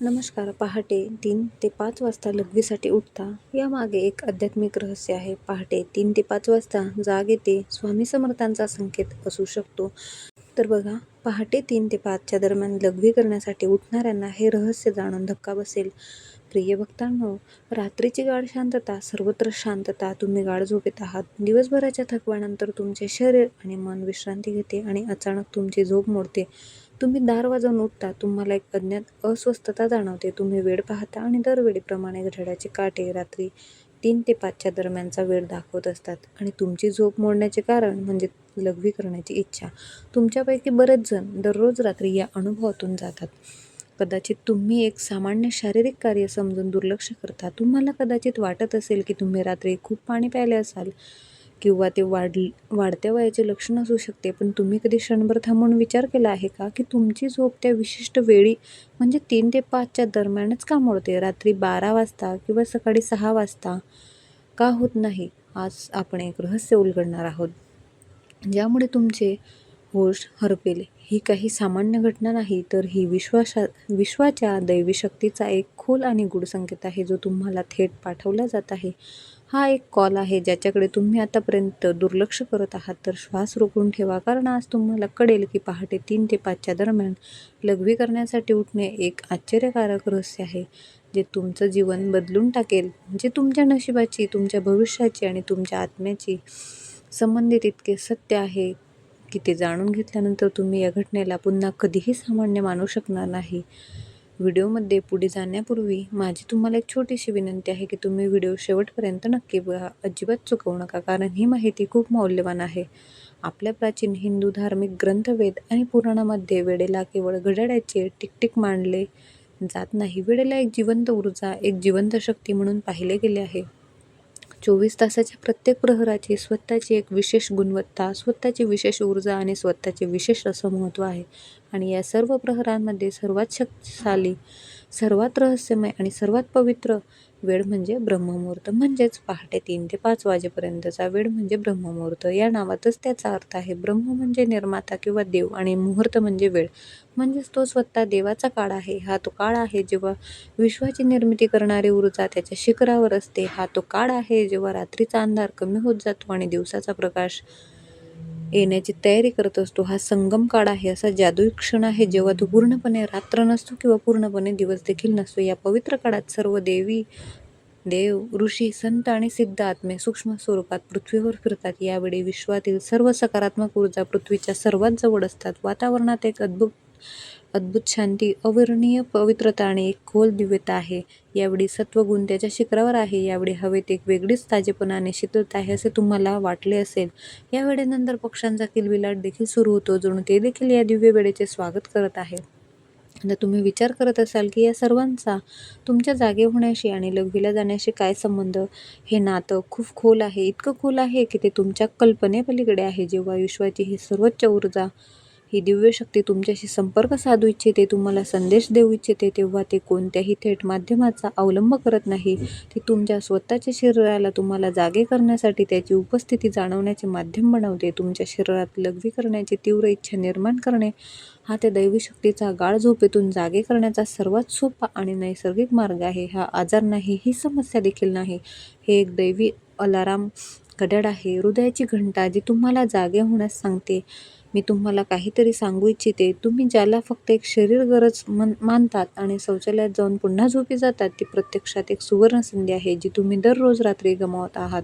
नमस्कार. पहाटे 3 ते 5 वाजता लघवीसाठी उठता, यामागे एक आध्यात्मिक रहस्य आहे. पहाटे 3 ते 5 वाजता जाग येते, स्वामी समर्थांचा संकेत असू शकतो. तर बघा, पहाटे 3 ते 5 दरम्यान लघवी करण्यासाठी उठणाऱ्यांना हे रहस्य जाणून धक्का बसेल. प्रिय भक्तांनो, रात्रीची गाढ शांतता, सर्वत्र शांतता, तुम्ही गाढ झोपेत आहात. दिवसभराच्या थकव्यानंतर तुमचे शरीर आणि मन विश्रांती घेते आणि अचानक तुमची झोप मोडते. तुम्ही दार वाजवून उठता, तुम्हाला एक अज्ञात अस्वस्थता जाणवते. तुम्ही वेळ पाहता आणि दरवेळीप्रमाणे घड्याळाचे काटे रात्री 3 ते 5 दरम्यानचा वेळ दाखवत असतात. आणि तुमची झोप मोडण्याचे कारण म्हणजे लघवी करण्याची इच्छा. तुमच्यापैकी बरेच जण दररोज रात्री या अनुभवातून जातात. कदाचित तुम्ही एक सामान्य शारीरिक कार्य समजून दुर्लक्ष करता. तुम्हाला कदाचित वाटत असेल की तुम्ही रात्री खूप पाणी प्यायले असाल किंवा ते वाढत्या वयाचे लक्षण असू शकते. पण तुम्ही कधी क्षणभर थांबून विचार केला आहे का की तुमची झोप त्या विशिष्ट वेळी म्हणजे 3 ते 5 दरम्यानच का मोडते? रात्री 12 वाजता किंवा सकाळी 6 वाजता का होत नाही? आज आपण एक रहस्य उलगडणार आहोत, ज्यामुळे तुमचे होश हरपेल. ही काही सामान्य घटना नाही, तर ही विश्वाच्या दैवी शक्तीचा एक खोल आणि गूढ संकेत आहे, जो तुम्हाला थेट पाठवला जात आहे. हा एक कॉल आहे ज्याच्याकडे तुम्ही आतापर्यंत दुर्लक्ष करत आहात. तर श्वास रोखून ठेवा, कारण आज तुम्हाला कळेल की पहाटे 3 ते 5 दरम्यान लघवी करण्यासाठी उठणे एक आश्चर्यकारक रहस्य आहे, जे तुमचं जीवन बदलून टाकेल. जे तुमच्या नशिबाची, तुमच्या भविष्याची आणि तुमच्या आत्म्याची संबंधित इतके सत्य आहे की ते जाणून घेतल्यानंतर तुम्ही या घटनेला पुन्हा कधीही सामान्य मानू शकणार नाही. व्हिडिओमध्ये पुढे जाण्यापूर्वी माझी तुम्हाला एक छोटीशी विनंती आहे की तुम्ही व्हिडिओ शेवटपर्यंत नक्की बघा. अजिबात चुकवू नका, कारण ही माहिती खूप मौल्यवान आहे. आपल्या प्राचीन हिंदू धार्मिक ग्रंथ, वेद आणि पुराणामध्ये वेळेला केवळ घड्याळाचे टिकटिक मानले जात नाही. वेळेला एक जिवंत ऊर्जा, एक जिवंत शक्ती म्हणून पाहिले गेले आहे. 24 तासाच्या प्रत्येक प्रहराची स्वतःची एक विशेष गुणवत्ता, स्वतःची विशेष ऊर्जा आणि स्वतःचे विशेष असं महत्त्व आहे. आणि या सर्व प्रहरांमध्ये सर्वात शक्तिशाली, सर्वात रहस्यमय आणि सर्वात पवित्र वेळ म्हणजे ब्रह्ममुहूर्त. म्हणजेच पहाटे 3 ते 5 वाजेपर्यंतचा वेळ म्हणजे ब्रह्ममुहूर्त. या नावातच त्याचा अर्थ आहे. ब्रह्म म्हणजे निर्माता किंवा देव आणि मुहूर्त म्हणजे वेळ, म्हणजेच तो स्वतः देवाचा काळ आहे. हा तो काळ आहे जेव्हा विश्वाची निर्मिती करणारी ऊर्जा त्याच्या शिखरावर असते. हा तो काळ आहे जेव्हा रात्रीचा अंधार कमी होत जातो आणि दिवसाचा प्रकाश येण्याची तयारी करत असतो. हा संगम काळ आहे, असा जादुई क्षण आहे जेव्हा तो पूर्णपणे रात्र नसतो किंवा पूर्णपणे दिवस देखील नसतो. या पवित्र काळात सर्व देव, ऋषी, संत आणि सिद्ध आत्मे सूक्ष्म स्वरूपात पृथ्वीवर फिरतात. यावेळी विश्वातील सर्व सकारात्मक ऊर्जा पृथ्वीच्या सर्वात जवळ असतात. वातावरणात एक अद्भुत शांती, अवर्णनीय पवित्रता आणि एक खोल दिव्यता आहे. यावेळी सत्वगुण त्याच्या शिखरावर आहे. यावेळी हवेत एक वेगळीच ताजेपणा आणि शीतलता आहे, असे तुम्हाला वाटले असेल. या वेळेनंतर पक्ष्यांचा किलबिलाट देखील सुरू होतो, जणू ते देखील या दिव्य वेळेचे स्वागत करत आहे. आता तुम्ही विचार करत असाल की या सर्वांचा तुमच्या जागे होण्याशी आणि लघवीला जाण्याशी काय संबंध? हे नातं खूप खोल आहे, इतकं खोल आहे की ते तुमच्या कल्पनेपलीकडे आहे. जेव्हा विश्वाची ही सर्वोच्च ऊर्जा, ही दिव्य शक्ती तुमच्याशी संपर्क साधू इच्छिते, तुम्हाला संदेश देऊ इच्छिते, तेव्हा ते कोणत्याही थेट माध्यमाचा अवलंब करत नाही. ती तुमच्या स्वतःच्या शरीराला तुम्हाला जागे करण्यासाठी त्याची उपस्थिती जाणवण्याचे माध्यम बनवते. तुमच्या शरीरात लघवी करण्याची तीव्र इच्छा निर्माण करणे हा त्या दैवी शक्तीचा गाढ झोपेतून जागे करण्याचा सर्वात सोपा आणि नैसर्गिक मार्ग आहे. हा आजार नाही, ही समस्या देखील नाही. हे एक दैवी अलाराम घड्याळ आहे, हृदयाची घंटा, जी तुम्हाला जागे होण्यास सांगते. मी तुम्हाला काहीतरी सांगू इच्छिते. तुम्ही ज्याला फक्त एक शरीर गरज मानतात आणि शौचालयात जाऊन पुन्हा झोपी जातात, ती प्रत्यक्षात एक सुवर्ण संधी आहे, जी तुम्ही दररोज रात्री गमावत आहात.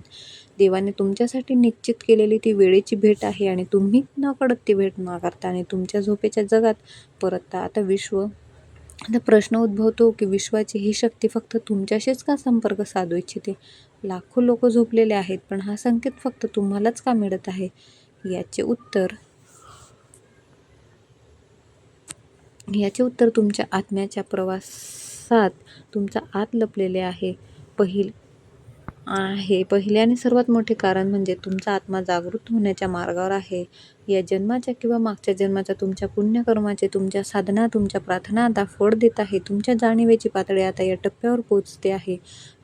देवाने तुमच्यासाठी निश्चित केलेली ती वेळेची भेट आहे आणि तुम्ही नकळत ती भेट नाकारता आणि तुमच्या झोपेच्या जगात परतता. आता प्रश्न उद्भवतो की विश्वाची ही शक्ती फक्त तुमच्याशीच का संपर्क साधू इच्छिते? लाखो लोक झोपलेले आहेत, पण हा संकेत फक्त तुम्हालाच का मिळत आहे? याचे उत्तर तुमच्या आत्म्याच्या प्रवासात तुमच्या आत लपलेले आहे. पहिले आणि सर्वात मोठे कारण म्हणजे तुमचा आत्मा जागृत होण्याच्या मार्गावर आहे. या जन्माच्या किंवा मागच्या जन्माच्या तुमच्या पुण्यकर्माचे, तुमच्या साधना, तुमच्या प्रार्थना आता फळ देत आहे. तुमच्या जाणीवेची पातळी आता या टप्प्यावर पोहोचते आहे,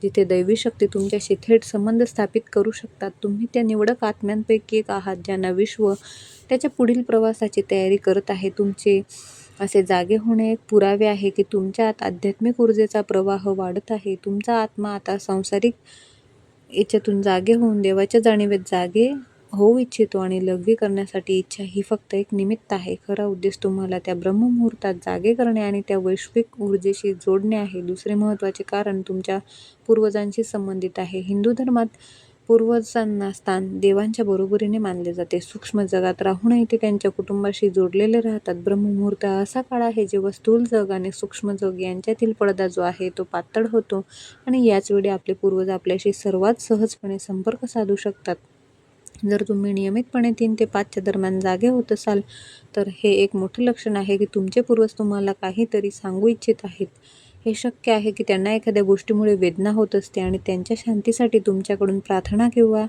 जिथे दैवी शक्ती तुमच्याशी थेट संबंध स्थापित करू शकतात. तुम्ही त्या निवडक आत्म्यांपैकी एक आहात, ज्यांना विश्व त्याच्या पुढील प्रवासाची तयारी करत आहे. तुमचे असे जागे होणे एक पुरावे आहे की तुमच्या आत आध्यात्मिक ऊर्जेचा प्रवाह वाढत आहे. तुमचा आत्मा आता सांसारिक याच्यातून जागे होऊन देवाच्या जाणीवेत जागे होऊ इच्छितो आणि लघवी करण्यासाठी इच्छा ही फक्त एक निमित्त आहे. खरा उद्देश तुम्हाला त्या ब्रह्ममुहूर्तात जागे करणे आणि त्या वैश्विक ऊर्जेशी जोडणे आहे. दुसरे महत्त्वाचे कारण तुमच्या पूर्वजांशी संबंधित आहे. हिंदू धर्मात पूर्वजांना स्थान देवांच्या बरोबरीने मानले जाते. सूक्ष्म जगात राहूनही ते त्यांच्या कुटुंबाशी जोडलेले राहतात. ब्रह्ममुहूर्त असा काळ आहे जेव्हा स्थूल जग आणि सूक्ष्म जग यांच्यातील पडदा जो आहे तो पातळ होतो आणि याच वेळी आपले पूर्वज आपल्याशी सर्वात सहजपणे संपर्क साधू शकतात. जर तुम्ही नियमितपणे 3 ते 5च्या दरम्यान जागे होत असाल तर हे एक मोठे लक्षण आहे की तुमचे पूर्वज तुम्हाला काहीतरी सांगू इच्छित आहेत. हे शक्य आहे की त्यांना एखाद्या गोष्टीमुळे वेदना होत असते आणि त्यांच्या शांतीसाठी तुमच्याकडून प्रार्थना किंवा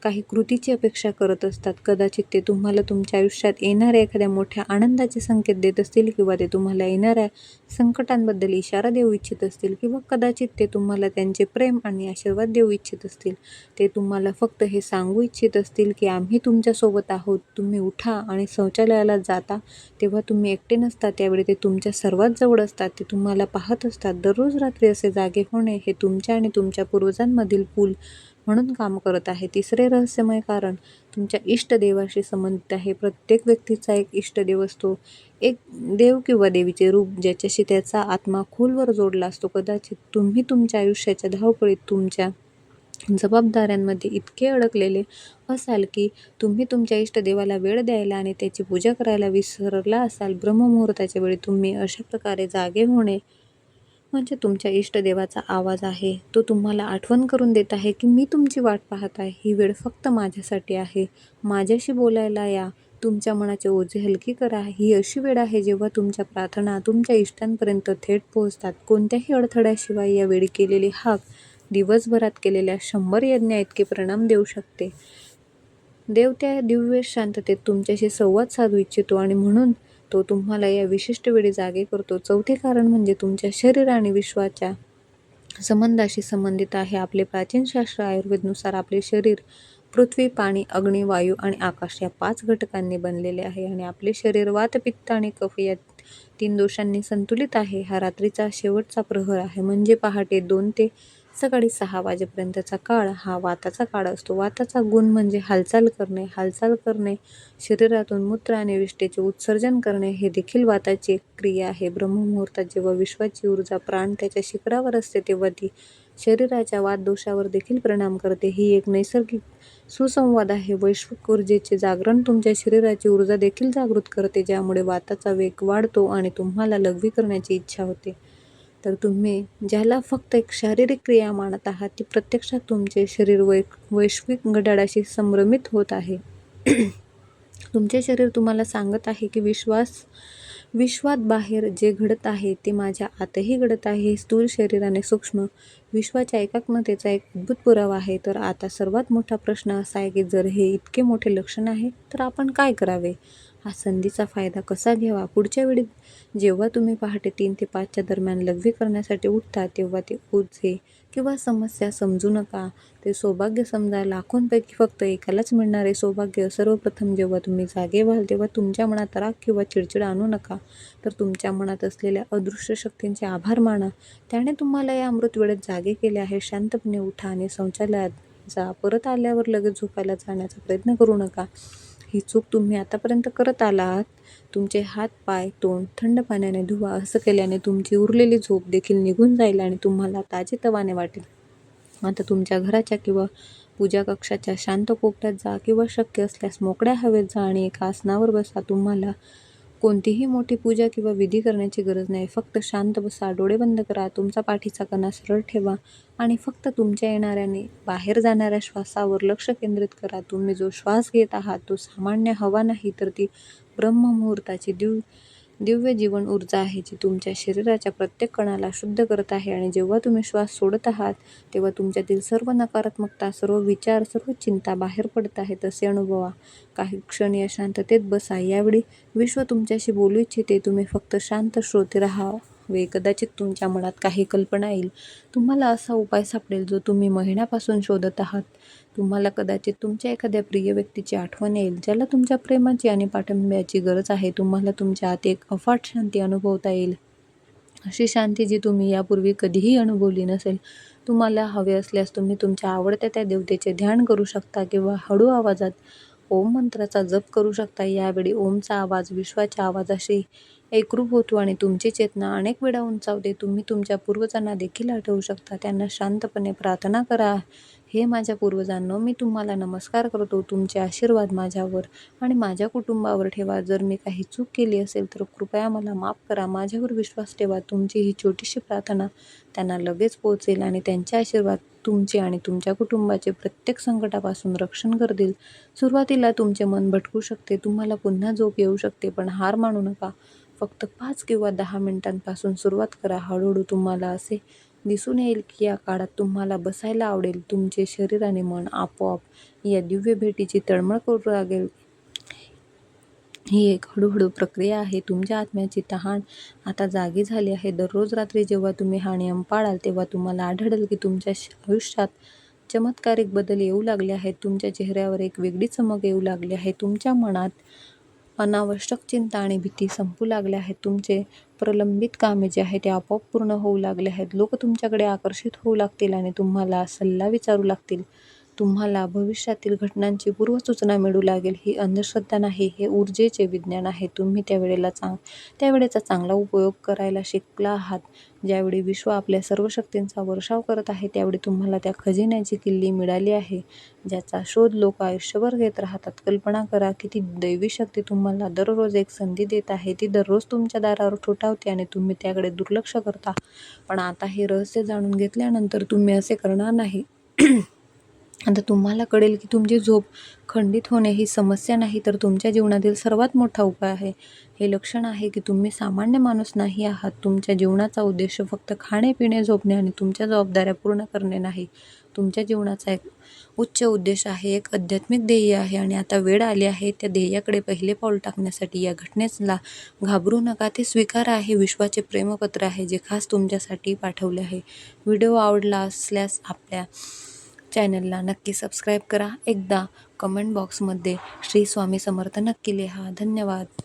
काही कृतीची अपेक्षा करत असतात. कदाचित ते तुम्हाला तुमच्या आयुष्यात येणाऱ्या एखाद्या मोठ्या आनंदाचे संकेत देत असतील किंवा ते तुम्हाला येणाऱ्या संकटांबद्दल इशारा देऊ इच्छित असतील किंवा कदाचित ते तुम्हाला त्यांचे प्रेम आणि आशीर्वाद देऊ इच्छित असतील. ते तुम्हाला फक्त हे सांगू इच्छित असतील की आम्ही तुमच्यासोबत आहोत. तुम्ही उठा आणि शौचालयाला जाता तेव्हा तुम्ही एकटे नसता. त्यावेळी ते तुमच्या सर्वात जवळ असतात. ते तुम्हाला पाहत असतात. दररोज रात्री असे जागे होणे हे तुमच्या आणि तुमच्या पूर्वजांमधील पूल म्हणून काम करत आहे. तिसरे रहस्यमय कारण तुमच्या इष्टदेवाशी संबंधित आहे. प्रत्येक व्यक्तीचा एक इष्टदेव असतो. एक देव किंवा देवीचे रूप ज्याच्याशी त्याचा आत्मा खोलवर जोडला असतो. कदाचित तुम्ही तुमच्या आयुष्याच्या धावपळीत तुमच्या जबाबदाऱ्यांमध्ये इतके अडकलेले असाल की तुम्ही तुमच्या इष्टदेवाला वेळ द्यायला आणि त्याची पूजा करायला विसरला असाल. ब्रह्ममुहूर्ताच्या वेळी तुम्ही अशा प्रकारे जागे होणे म्हणजे तुमच्या इष्टदेवाचा आवाज आहे. तो तुम्हाला आठवण करून देत आहे की मी तुमची वाट पाहत आहे. ही वेळ फक्त माझ्यासाठी आहे. माझ्याशी बोलायला या. तुमच्या मनाचे ओझे हलकी करा. ही अशी वेळ आहे जेव्हा तुमच्या प्रार्थना तुमच्या इष्टांपर्यंत थेट पोहोचतात. कोणत्याही अडथळ्याशिवाय या वेळी केलेली हाक दिवसभरात केलेल्या 100 यज्ञाइतके परिणाम देऊ शकते. देव त्या दिव्य शांततेत तुमच्याशी संवाद साधू इच्छितो आणि म्हणून तो तुम्हाला या विशिष्ट वेळी जागे करतो. चौथे कारण म्हणजे तुमच्या शरीर आणि विश्वाच्या संबंधाशी संबंधित आहे. आपले प्राचीन शास्त्र आयुर्वेदनुसार आपले शरीर पृथ्वी, पाणी, अग्नी, वायू आणि आकाश या 5 घटकांनी बनलेले आहे आणि आपले शरीर वात, पित्त आणि कफ या 3 दोषांनी संतुलित आहे. हा रात्रीचा शेवटचा प्रहर आहे म्हणजे पहाटे 2 ते सकाळी 6 वाजेपर्यंतचा काळ हा वाताचा काळ असतो. वाताचा गुण म्हणजे हालचाल करणे. हालचाल करणे शरीरातून मूत्र आणि विष्ठेचे उत्सर्जन करणे हे देखील वाताची एक क्रिया आहे. ब्रह्ममुहूर्तात जेव्हा विश्वाची ऊर्जा प्राण त्याच्या शिखरावर असते तेव्हा ती शरीराच्या वातदोषावर देखील परिणाम करते. ही एक नैसर्गिक सुसंवाद आहे. वैश्विक ऊर्जेचे जागरण तुमच्या शरीराची ऊर्जा देखील जागृत करते ज्यामुळे वाताचा वेग वाढतो आणि तुम्हाला लघवी करण्याची इच्छा होते. तर तुम्ही ज्याला फक्त एक शारीरिक क्रिया मानत आहात ती प्रत्यक्षात तुमचे शरीर वैश्विक घड्याळाशी संभ्रमित होत आहे. तुमचे शरीर तुम्हाला सांगत आहे की विश्वात बाहेर जे घडत आहे ते माझ्या आतही घडत आहे. हे स्थूल शरीर आणि सूक्ष्म विश्वाच्या एकात्मतेचा एक अद्भुत पुरावा आहे. तर आता सर्वात मोठा प्रश्न असा आहे की जर हे इतके मोठे लक्षण आहे तर आपण काय करावे? हा संधीचा फायदा कसा घ्यावा? पुढच्या वेळी जेव्हा तुम्ही पहाटे 3 ते 5च्या दरम्यान लघवी करण्यासाठी उठता तेव्हा ते ओझे किंवा समस्या समजू नका. ते सौभाग्य समजा. लाखोंपैकी फक्त एकालाच मिळणारे सौभाग्य. सर्वप्रथम जेव्हा तुम्ही जागे व्हाल तेव्हा तुमच्या मनात राग किंवा चिडचिड आणू नका. तर तुमच्या मनात असलेल्या अदृश्य शक्तींचे आभार माना. त्याने तुम्हाला या अमृत वेळेत जागे केले आहे. शांतपणे उठा आणि शौचालयात जा. परत आल्यावर लगेच झोपायला जाण्याचा प्रयत्न करू नका. ही चूक तुम्ही आतापर्यंत करत आलात. तुमचे हात, पाय, तोंड थंड पाण्याने धुवा. असं केल्याने तुमची उरलेली झोप देखील निघून जाईल आणि तुम्हाला ताजेतवाने वाटेल. आता तुमच्या घराच्या किंवा पूजा कक्षाच्या शांत कोपऱ्यात जा किंवा शक्य असल्यास मोकळ्या हवेत जा आणि एका आसनावर बसा. तुम्हाला कोणतीही मोठी पूजा किंवा विधी करण्याची गरज नाही. फक्त शांत बसा. डोळे बंद करा. तुमचा पाठीचा कणा सरळ ठेवा आणि फक्त तुमच्या येणाऱ्या आणि बाहेर जाणाऱ्या श्वासावर लक्ष केंद्रित करा. तुम्ही जो श्वास घेत आहात तो सामान्य हवा नाही तर ती ब्रह्ममुहूर्ताची दिव्य जीवन ऊर्जा आहे जी तुमच्या शरीराच्या प्रत्येक कणाला शुद्ध करत आहे. आणि जेव्हा तुम्ही श्वास सोडत आहात तेव्हा तुमच्यातील सर्व नकारात्मकता, सर्व विचार, सर्व चिंता बाहेर पडत आहेत असे अनुभवा. काही क्षण या शांततेत बसा. यावेळी विश्व तुमच्याशी बोलू इच्छिते. तुम्ही फक्त शांत श्रोते राहा. वेळी कदाचित तुमच्या मनात काही कल्पना येईल. तुम्हाला असा उपाय सापडेल जो तुम्ही महिन्यापासून शोधत आहात. तुम्हाला कदाचित तुमच्या एखाद्या प्रिय व्यक्तीची आठवण येईल, ज्याला तुमच्या प्रेमाची आणि पाठिंब्याची गरज आहे. तुम्हाला तुमच्या आत एक अफाट शांती अनुभवता येईल. अशी शांती जी तुम्ही यापूर्वी कधीही अनुभवली नसेल. तुम्हाला हवे असल्यास तुम्ही तुमच्या आवडत्या त्या देवतेचे ध्यान करू शकता किंवा हळू आवाजात ओम मंत्राचा जप करू शकता. यावेळी ओमचा आवाज विश्वाच्या आवाजाशी एकरूप होतो आणि तुमची चेतना अनेक वेळा उंचावते. तुम्ही तुमच्या पूर्वजांना देखील आठवू शकता. त्यांना शांतपणे प्रार्थना करा, हे माझ्या पूर्वजांनो, मी तुम्हाला नमस्कार करतो. तुमचे आशीर्वाद माझ्यावर आणि माझ्या कुटुंबावर ठेवा. जर मी काही चूक केली असेल तर कृपया मला माफ करा. माझ्यावर विश्वास ठेवा. तुमची ही छोटीशी प्रार्थना त्यांना लगेच पोहोचेल आणि त्यांचे आशीर्वाद तुमचे आणि तुमच्या कुटुंबाचे प्रत्येक संकटापासून रक्षण करतील. सुरुवातीला तुमचे मन भटकू शकते, तुम्हाला पुन्हा झोप येऊ शकते, पण हार मानू नका. फक्त 5 किंवा 10 मिनिटांपासून सुरुवात करा. हळूहळू तुम्हाला असे दिसून येईल की या काळात तुम्हाला बसायला आवडेल. तुमचे शरीर आणि मन आपोआप या दिव्य भेटीची तळमळ करू लागेल. ही एक हळूहळू प्रक्रिया आहे. तुमच्या आत्म्याची तहान आता जागी झाली आहे. दररोज रात्री जेव्हा तुम्ही हा नियम पाळाल तेव्हा तुम्हाला आढळेल की तुमच्या आयुष्यात चमत्कारिक बदल येऊ लागले आहेत. तुमच्या चेहऱ्यावर एक वेगळी चमक येऊ लागली आहे. तुमच्या मनात अनावश्यक चिंता आणि भीती संपू लागल्या आहेत. तुमचे प्रलंबित कामे जे आहे ते आपोआप पूर्ण होऊ लागले आहेत. लोक तुमच्याकडे आकर्षित होऊ लागतील आणि तुम्हाला सल्ला विचारू लागतील. तुम्हाला भविष्यातील घटनांची पूर्वसूचना मिळू लागेल. ही अंधश्रद्धा नाही, हे ऊर्जेचे विज्ञान आहे. तुम्ही त्यावेळेचा चांगला उपयोग करायला शिकला आहात. ज्यावेळी विश्व आपल्या सर्व शक्तींचा वर्षाव करत आहे, त्यावेळी तुम्हाला त्या खजिन्याची किल्ली मिळाली आहे, ज्याचा शोध लोक आयुष्यभर घेत राहतात. कल्पना करा की ती दैवी शक्ती तुम्हाला दररोज एक संधी देत आहे. ती दररोज तुमच्या दारावर ठोठावते आणि तुम्ही त्याकडे दुर्लक्ष करता. पण आता हे रहस्य जाणून घेतल्यानंतर तुम्ही असे करणार नाही. आता तुम्हाला कळेल की तुमची झोप खंडित होणे ही समस्या नाही, तर तुमच्या जीवनातील सर्वात मोठा उपाय आहे. हे लक्षण आहे की तुम्ही सामान्य माणूस नाही आहात. तुमच्या जीवनाचा उद्देश फक्त खाणे, पिणे, झोपणे आणि तुमच्या जबाबदाऱ्या पूर्ण करणे नाही. तुमच्या जीवनाचा एक उच्च उद्देश आहे, एक आध्यात्मिक ध्येय आहे आणि आता वेळ आली आहे त्या ध्येयाकडे पहिले पाऊल टाकण्यासाठी. या घटनेला घाबरू नका, ते स्वीकारा. हे विश्वाचे प्रेमपत्र आहे जे खास तुमच्यासाठी पाठवले आहे. व्हिडिओ आवडला असल्यास आपल्या चॅनलला नक्की सबस्क्राईब करा. एकदा कमेंट बॉक्समध्ये श्री स्वामी समर्थ नक्की लिहा. धन्यवाद.